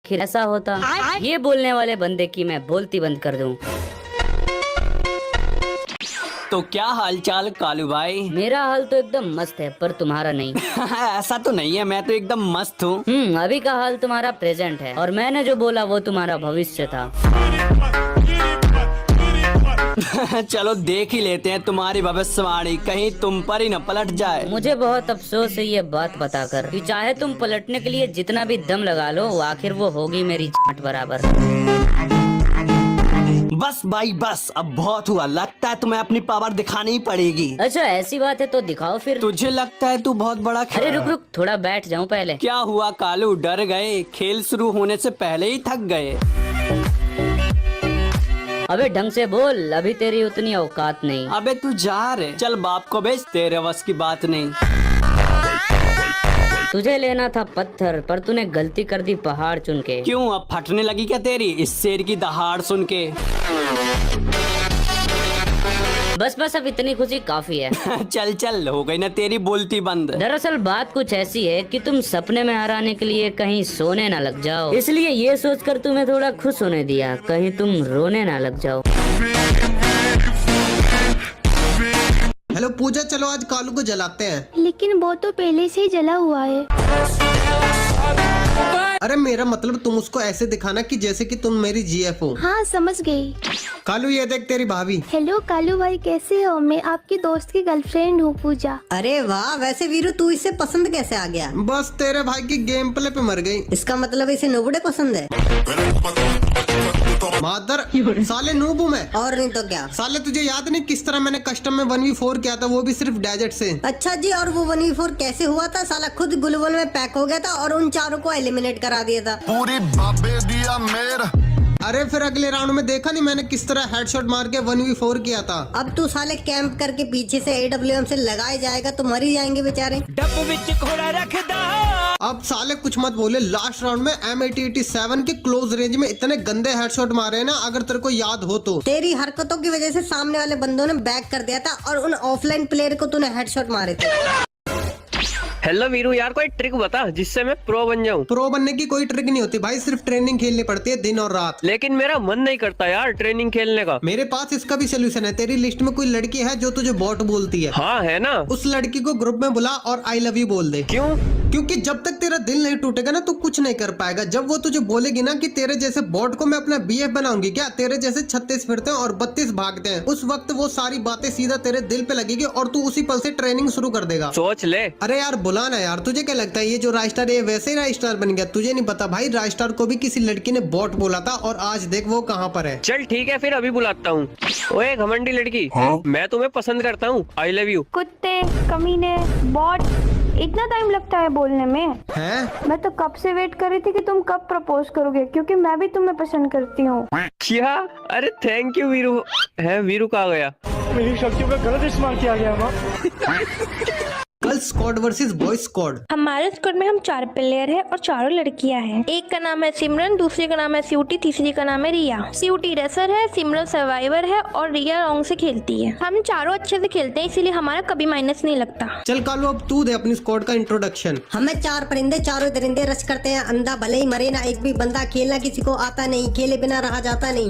आखिर ऐसा होता ये बोलने वाले बंदे की मैं बोलती बंद कर दूं। तो क्या हालचाल कालू भाई? मेरा हाल तो एकदम मस्त है, पर तुम्हारा नहीं। ऐसा तो नहीं है, मैं तो एकदम मस्त हूँ। अभी का हाल तुम्हारा प्रेजेंट है, और मैंने जो बोला वो तुम्हारा भविष्य था। चलो देख ही लेते हैं तुम्हारी भविष्यवाणी कहीं तुम पर ही न पलट जाए। मुझे बहुत अफसोस है ये बात बताकर कि चाहे तुम पलटने के लिए जितना भी दम लगा लो, आखिर वो होगी मेरी चाट बराबर। बस भाई बस, अब बहुत हुआ। लगता है तुम्हें अपनी पावर दिखानी ही पड़ेगी। अच्छा ऐसी बात है तो दिखाओ फिर। तुझे लगता है तू बहुत बड़ा अरे रुक रुक, थोड़ा बैठ जाऊं पहले। क्या हुआ कालू, डर गए? खेल शुरू होने से पहले ही थक गए? अबे ढंग से बोल, अभी तेरी उतनी औकात नहीं। अबे तू जा रे, चल बाप को भेज, तेरे बस की बात नहीं। तुझे लेना था पत्थर, पर तूने गलती कर दी पहाड़ चुन के। क्यों, अब फटने लगी क्या तेरी इस शेर की दहाड़ सुन के? बस बस, अब इतनी खुशी काफी है। चल चल, हो गई ना तेरी बोलती बंद। दरअसल बात कुछ ऐसी है कि तुम सपने में हराने के लिए कहीं सोने ना लग जाओ, इसलिए ये सोचकर तुम्हें थोड़ा खुश होने दिया, कहीं तुम रोने ना लग जाओ। हेलो पूजा, चलो आज कालू को जलाते हैं। लेकिन वो तो पहले से ही जला हुआ है। अरे मेरा मतलब तुम उसको ऐसे दिखाना कि जैसे कि तुम मेरी जीएफ हो। हाँ समझ गई। कालू ये देख तेरी भाभी। हेलो कालू भाई, कैसे हो? मैं आपकी दोस्त की गर्लफ्रेंड हूँ पूजा। अरे वाह, वैसे वीरू तू इससे पसंद कैसे आ गया? बस तेरे भाई की गेम प्ले पे मर गई। इसका मतलब इसे नुबड़े पसंद है। मादर साले नूब हूँ मैं। और नहीं तो क्या। साले तुझे याद नहीं किस तरह मैंने कस्टम में 1v4 किया था, वो भी सिर्फ डेजर्ट से। अच्छा जी, और वो 1v4 कैसे हुआ था? साला खुद ग्लूवल में पैक हो गया था और उन चारों को एलिमिनेट करा दिया था। पूरी बाबे दिया मेर। अरे फिर अगले राउंड में देखा नहीं मैंने किस तरह हेडशॉट मार के 1v4 किया था। अब तू साले कैंप करके पीछे से AWM से लगाए जाएगा तो मर ही जाएंगे बेचारे। अब साले कुछ मत बोले, लास्ट राउंड में M8087 के क्लोज रेंज में इतने गंदे हेडशॉट मारे हैं ना, अगर तेरे को याद हो तो। तेरी हरकतों की वजह से सामने वाले बंदों ने बैक कर दिया था और उन ऑफलाइन प्लेयर को तूने हेडशॉट मारे थे। हेलो वीरू, यार कोई ट्रिक बता जिससे मैं प्रो बन जाऊं। प्रो बनने की कोई ट्रिक नहीं होती भाई, सिर्फ ट्रेनिंग खेलनी पड़ती है दिन और रात। लेकिन मेरा मन नहीं करता यार ट्रेनिंग खेलने का। मेरे पास इसका भी सोल्यूशन है। तेरी लिस्ट में कोई लड़की है जो तुझे बॉट बोलती है? हाँ है ना। उस लड़की को ग्रुप में बुला और आई लव यू बोल दे। क्यों? क्योंकि जब तक तेरा दिल नहीं टूटेगा ना, तो कुछ नहीं कर पाएगा। जब वो तुझे बोलेगी ना कि तेरे जैसे बॉट को मैं अपना BF बनाऊंगी क्या, तेरे जैसे 36 फिरते हैं और 32 भागते हैं, उस वक्त वो सारी बातें सीधा तेरे दिल पे लगेगी और तू उसी पल से ट्रेनिंग शुरू कर देगा। सोच ले। अरे यार बुला ना यार, तुझे क्या लगता है ये जो राजस्टार है वैसे ही राजस्टार बन गया? तुझे नहीं पता भाई, राजस्टार को भी किसी लड़की ने बॉट बोला था और आज देख वो कहाँ पर है। चल ठीक है, फिर अभी बुलाता हूँ। ओए घमंडी लड़की, मैं तुम्हें पसंद करता हूँ, आई लव यू। कुत्ते, कमीने, बॉट, इतना टाइम लगता है बोलने में? हैं? मैं तो कब से वेट कर रही थी कि तुम कब प्रपोज करोगे, क्योंकि मैं भी तुम्हें पसंद करती हूँ। क्या? अरे थैंक यू वीरू। है वीरू कहाँ गया? मेरी शक्तियों का गलत इस्तेमाल किया गया माँ। Girls squad versus boys squad. हमारे स्क्वाड में हम 4 प्लेयर हैं और चारों लड़कियां हैं। एक का नाम है सिमरन, दूसरे का नाम है स्यूटी, तीसरी का नाम है रिया। स्यूटी रेसर है, सिमरन सर्वाइवर है और रिया रॉन्ग से खेलती है। हम चारों अच्छे से खेलते हैं, इसीलिए हमारा कभी माइनस नहीं लगता। चल कालू अब तू दे अपनी स्क्वाड का इंट्रोडक्शन। हमें 4 परिंदे चारों दरिंदे रश करते हैं। अंधा भले ही मरे ना, एक भी बंदा खेलना किसी को आता नहीं, खेले बिना रहा जाता नहीं।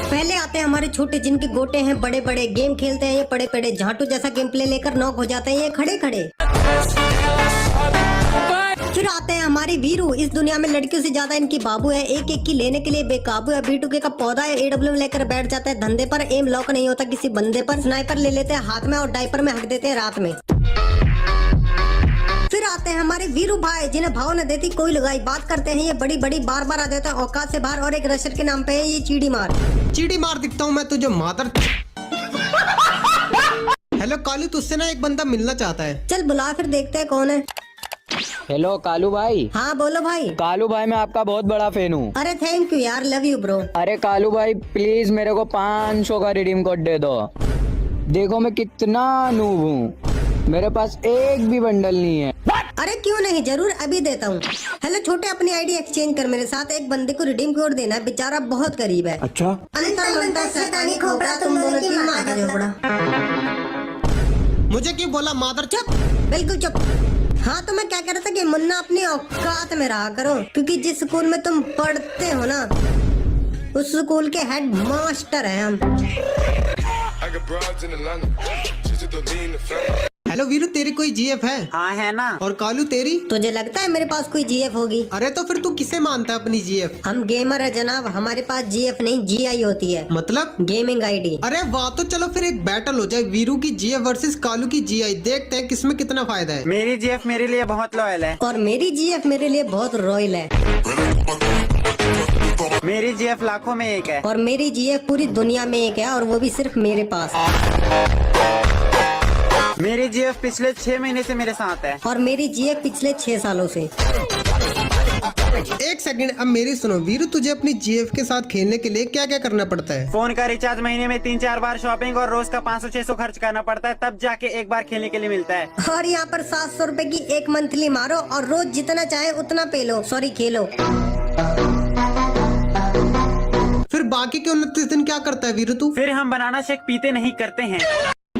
पहले आते हैं हमारे छोटे जिनके गोटे हैं बड़े बड़े, गेम खेलते हैं ये पड़े पड़े, झाटू जैसा गेम प्ले लेकर नॉक हो जाते हैं ये खड़े खड़े। फिर आते हैं हमारे वीरू, इस दुनिया में लड़कियों से ज्यादा इनकी बाबू है, एक एक की लेने के लिए बेकाबू है। B2K का पौधा है, AWM लेकर बैठ जाता है धंधे पर, एम लॉक नहीं होता किसी बंदे पर, स्नाइपर ले लेते हैं हाथ में और डाइपर में हक देते हैं रात में। फिर आते हैं हमारे वीरू भाई, जिन्हें भाव न देती कोई लगाई, बात करते हैं ये बड़ी बड़ी, बार बार आ जाता है औकात से बाहर, और एक रशर के नाम पे है ये चीड़ी मार। चीड़ी मार दिखता हूँ मैं तुझे मादर। हेलो कालू, तुझसे ना एक बंदा मिलना चाहता है। चल बुला फिर देखते हैं कौन है। हेलो कालू भाई। हाँ बोलो भाई। कालू भाई मैं आपका बहुत बड़ा फैन हूँ। अरे थैंक यू यार, लव यू ब्रो। अरे कालू भाई प्लीज मेरे को 500 का रिडीम कोड दे दो। देखो मैं कितना नूब हूँ, मेरे पास एक भी बंडल नहीं है। अरे क्यों नहीं, जरूर अभी देता हूँ। हेलो छोटे, अपनी आईडी एक्सचेंज कर मेरे साथ, एक बंदे को रिडीम कोड देना है, बेचारा बहुत गरीब है। अच्छा। अंतर मंतर शैतानी खोपड़ा, तुम दोनों की माँ का झोपड़ा। मुझे क्यों बोला मादर? चुप, बिल्कुल चुप। हाँ तो मैं क्या कह रहा था कि मुन्ना अपनी औकात में रहा करो, क्योंकि जिस स्कूल में तुम पढ़ते हो ना उस स्कूल के हेड मास्टर हैं हम। हेलो वीरू, तेरी कोई जीएफ है? हाँ है ना। और कालू तेरी? तुझे लगता है मेरे पास कोई जीएफ होगी? अरे तो फिर तू किसे मानता है अपनी जीएफ? हम गेमर है जनाब, हमारे पास जीएफ नहीं जीआई होती है, मतलब? Gaming ID. अरे वाह, तो चलो फिर एक बैटल हो जाए, वीरू की जीएफ वर्सेस कालू की जीआई। देखते हैं किसमें कितना फायदा है। मेरी जीएफ मेरे लिए बहुत लॉयल है। और मेरी जीएफ मेरे लिए बहुत रॉयल है। मेरी जीएफ लाखों में एक है। और मेरी जीएफ पूरी दुनिया में एक है, और वो भी सिर्फ मेरे पास। मेरी जीएफ पिछले 6 महीने से मेरे साथ है। और मेरी जीएफ पिछले 6 सालों से। एक सेकंड, अब मेरी सुनो वीरू, तुझे अपनी जीएफ के साथ खेलने के लिए क्या क्या करना पड़ता है? फोन का रिचार्ज, महीने में 3-4 बार शॉपिंग और रोज का 500-600 खर्च करना पड़ता है, तब जाके एक बार खेलने के लिए मिलता है। और यहाँ पर 700 रुपए की एक मंथली मारो और रोज जितना चाहे उतना पे लो, सॉरी खेलो। फिर बाकी के 29 दिन क्या करता है वीरू तू? फिर हम बनाना शेक पीते नहीं करते हैं।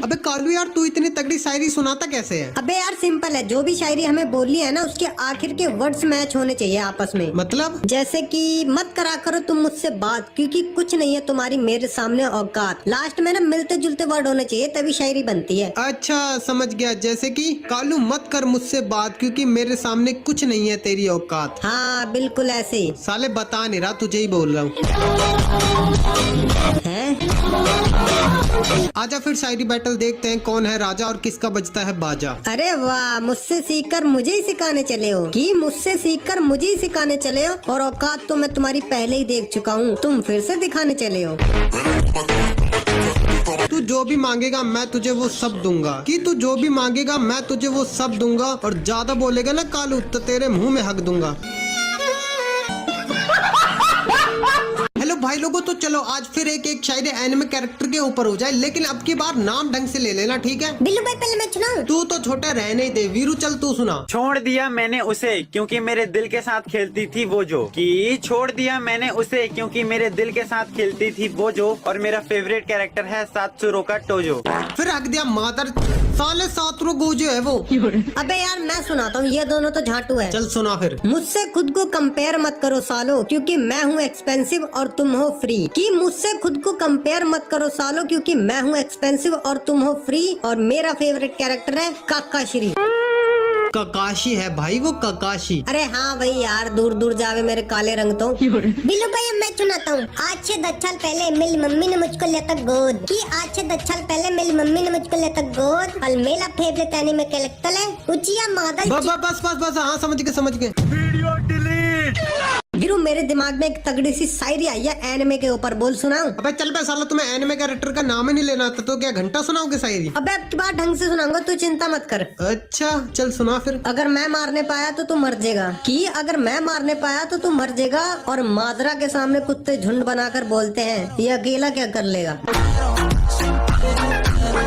अबे कालू यार, तू इतनी तगड़ी शायरी सुनाता कैसे है? अबे यार सिंपल है, जो भी शायरी हमें बोलनी है ना उसके आखिर के वर्ड्स मैच होने चाहिए आपस में। मतलब? जैसे कि मत करा करो तुम मुझसे बात, क्योंकि कुछ नहीं है तुम्हारी मेरे सामने औकात। लास्ट में ना मिलते जुलते वर्ड होने चाहिए, तभी शायरी बनती है। अच्छा समझ गया, जैसे कि कालू मत कर मुझसे बात क्योंकि मेरे सामने कुछ नहीं है तेरी औकात। हाँ बिल्कुल ऐसे ही। साले बता नहीं रहा, तुझे ही बोल रहा हूँ। आजा फिर शायरी बैटल देखते हैं, कौन है राजा और किसका बजता है बाजा। अरे वाह, मुझसे सीखकर मुझे ही सिखाने चले हो कि मुझसे सीखकर मुझे ही सिखाने चले हो, और औकात तो मैं तुम्हारी पहले ही देख चुका हूँ, तुम फिर से दिखाने चले हो। तू जो भी मांगेगा मैं तुझे वो सब दूंगा, कि तू जो भी मांगेगा मैं तुझे वो सब दूंगा, और ज्यादा बोलेगा ना कालू तो तेरे मुंह में हक दूंगा। हेलो भाई लोगों, तो चलो आज फिर एक शायरी एनिमे कैरेक्टर के ऊपर हो जाए, लेकिन अब की बार नाम ढंग से ले लेना, ठीक है? बिल्लू भाई पहले मैं सुनाऊं? तू तो छोटा रहने ही दे, वीरू चल तू सुना। छोड़ दिया मैंने उसे क्योंकि मेरे दिल के साथ खेलती थी वो जो, कि छोड़ दिया मैंने उसे क्योंकि मेरे दिल के साथ खेलती थी वो जो, और मेरा फेवरेट कैरेक्टर है सात्सुरो का टोजो। फिर हक दिया मादर साले, सातरो गोजो है वो। अबे यार मैं सुनाता हूँ, ये दोनों तो झाटू है। चल सुना फिर। मुझसे खुद को कंपेयर मत करो सालो, क्योंकि मैं हूँ एक्सपेंसिव और तुम हो फ्री। कि मुझसे खुद को कंपेयर मत करो सालो, क्योंकि मैं हूँ एक्सपेंसिव और तुम हो फ्री, और मेरा फेवरेट कैरेक्टर है काकाश्री। ककाशी है भाई वो, ककाशी। अरे हाँ भाई यार, दूर दूर जावे मेरे काले रंग तो। बिल्लू भाई मैं सुनाता हूँ। आज से 10 साल पहले मेरी मम्मी ने मुझको लिया था गोद, कि आज से 10 साल पहले मेरी मम्मी ने मुझको लिया था गोद, और मेरा फेवरेट एनिमे कैरेक्टर है उचिया मादल। बस बस बस बस, हाँ समझ गए। वीरू मेरे दिमाग में एक तगड़ी सी शायरी आई है एनिमे के ऊपर, बोल सुनाऊं? अबे चल बे साला, तुम्हें एनिमे कैरेक्टर का नाम ही नहीं लेना था तो क्या घंटा सुनाओगे शायरी? अबे अब की बार ढंग से सुनाऊंगा, तू चिंता मत कर। अच्छा चल सुना फिर। अगर मैं मारने पाया तो तू मर जाएगा, कि अगर मैं मारने पाया तो तू मर जाएगा, और मादरा के सामने कुत्ते झुंड बनाकर बोलते हैं ये अकेला क्या कर लेगा।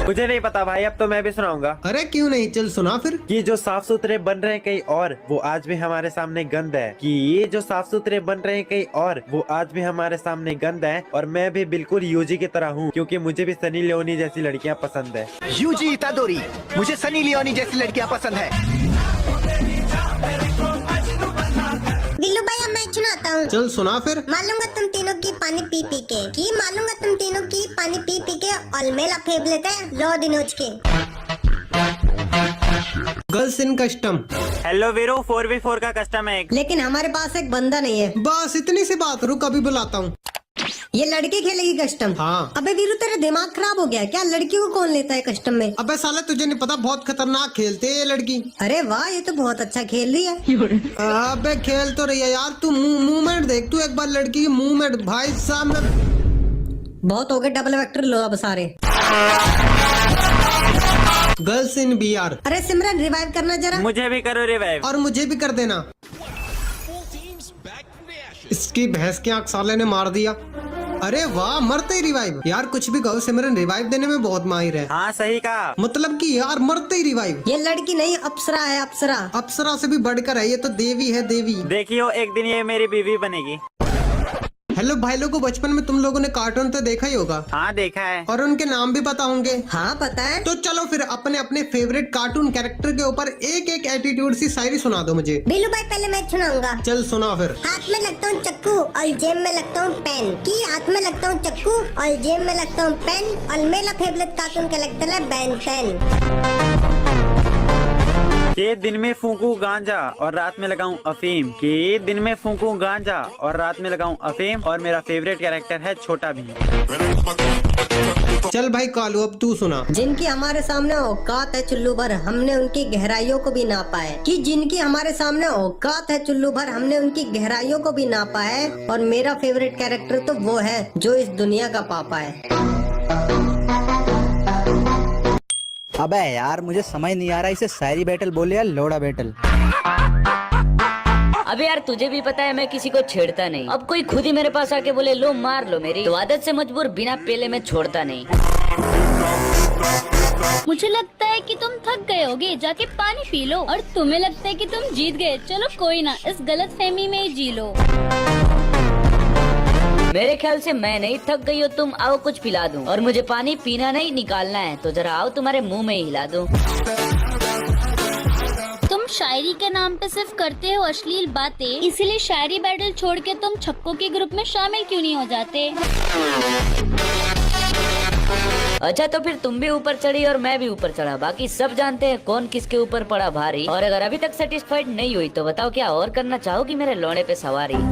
मुझे नहीं पता भाई, अब तो मैं भी सुनाऊंगा। अरे क्यों नहीं, चल सुना फिर। कि जो साफ सुथरे बन रहे हैं कहीं और वो आज भी हमारे सामने गंद है, कि ये जो साफ सुथरे बन रहे हैं कहीं और वो आज भी हमारे सामने गंद है, और मैं भी बिल्कुल यूजी की तरह हूँ, क्योंकि मुझे भी सनी लियोनी जैसी लड़कियाँ पसंद है। यूजी इतादोरी, मुझे सनी लियोनी जैसी लड़कियाँ पसंद है। बिल्लू भैया मैं सुनाता हूँ। चल सुना फिर। मालूंगा तुम तीनों की पानी पी पी के, कि मालूंगा तुम तीनों की पानी पी पी के, और मेरा फेवरेट है लो दिनोज के। Girls in custom. Hello Veeru, 4v4 का कस्टम है एक। लेकिन हमारे पास एक बंदा नहीं है। बस इतनी सी बात, रुक अभी बुलाता हूँ। ये लड़की खेलेगी कस्टम? हाँ। अबे वीरू तेरा दिमाग खराब हो गया क्या? लड़की को कौन लेता है कस्टम में? अबे साला तुझे नहीं पता, बहुत खतरनाक खेलते है ये लड़की। अरे वाह, ये तो बहुत अच्छा खेल रही है। अबे खेल तो रही है यार, तू मूवमेंट देख, तू एक बार लड़की की मूवमेंट, भाई साहब मैं। बहुत हो गए डबल वेक्टर, लो अब सारे। Girls in BR. अरे सिमरन रिवाइव करना जरा। मुझे भी करो रिवाइव। और मुझे भी कर देना। इसकी भैंस की आंख साले ने मार दिया। अरे वाह, मरते ही रिवाइव। यार कुछ भी कहो, सिमरन रिवाइव देने में बहुत माहिर है। हाँ सही कहा। मतलब कि यार मरते ही रिवाइव। ये लड़की नहीं अप्सरा है, अप्सरा। अप्सरा से भी बढ़कर है, ये तो देवी है, देवी। देखियो एक दिन ये मेरी बीवी बनेगी। हेलो भाई लोगों, बचपन में तुम लोगों ने कार्टून तो देखा ही होगा हाँ देखा है। और उनके नाम भी पता होंगे। हाँ पता है। तो चलो फिर अपने अपने फेवरेट कार्टून कैरेक्टर के ऊपर एक एक एटीट्यूड सी शायरी सुना दो मुझे। बिल्लू भाई पहले मैं सुनाऊंगा। चल सुना फिर। हाथ में लगता हूँ चक्कू और जेब में लगता हूँ पेन। की हाथ में लगता हूँ चक्कू और जेब में लगता हूँ पेन और मेरा फेवरेट कार्टून कैरेक्टर है बेन 10। कि दिन में फूकूं गांजा और रात में लगाऊं अफीम। कि दिन में फूकूं गांजा और रात में लगाऊं अफीम। और मेरा फेवरेट कैरेक्टर है छोटा भीम। चल भाई कालू, अब तू सुना। जिनकी हमारे सामने औकात है चुल्लू भर, हमने उनकी गहराइयों को भी नापा है। कि जिनकी हमारे सामने औकात है चुल्लू भर, हमने उनकी गहराइयों को भी नापा है। और मेरा फेवरेट कैरेक्टर तो वो है जो इस दुनिया का पापा है। अबे यार, मुझे समझ नहीं आ रहा इसे शायरी बैटल बोले या लोड़ा बैटल। अबे यार तुझे भी पता है मैं किसी को छेड़ता नहीं। अब कोई खुद ही मेरे पास आके बोले लो मार लो मेरी, तो आदत से मजबूर बिना पेले में छोड़ता नहीं। मुझे लगता है कि तुम थक गए होगे, जाके पानी पी लो। और तुम्हें लगता है कि तुम जीत गए, चलो कोई ना, इस गलतफहमी में ही जी लो। मेरे ख्याल से मैं नहीं थक गई हो तुम, आओ कुछ पिला दूं। और मुझे पानी पीना नहीं निकालना है, तो जरा आओ तुम्हारे मुंह में ही हिला दूं। तुम शायरी के नाम पे सिर्फ करते हो अश्लील बातें, इसीलिए शायरी बैटल छोड़ के तुम छक्कों के ग्रुप में शामिल क्यों नहीं हो जाते? अच्छा तो फिर तुम भी ऊपर चढ़ी और मैं भी ऊपर चढ़ा, बाकी सब जानते हैं कौन किसके ऊपर पड़ा भारी। और अगर अभी तक सेटिस्फाइड नहीं हुई तो बताओ क्या और करना चाहोगी मेरे लौड़े पे सवारी?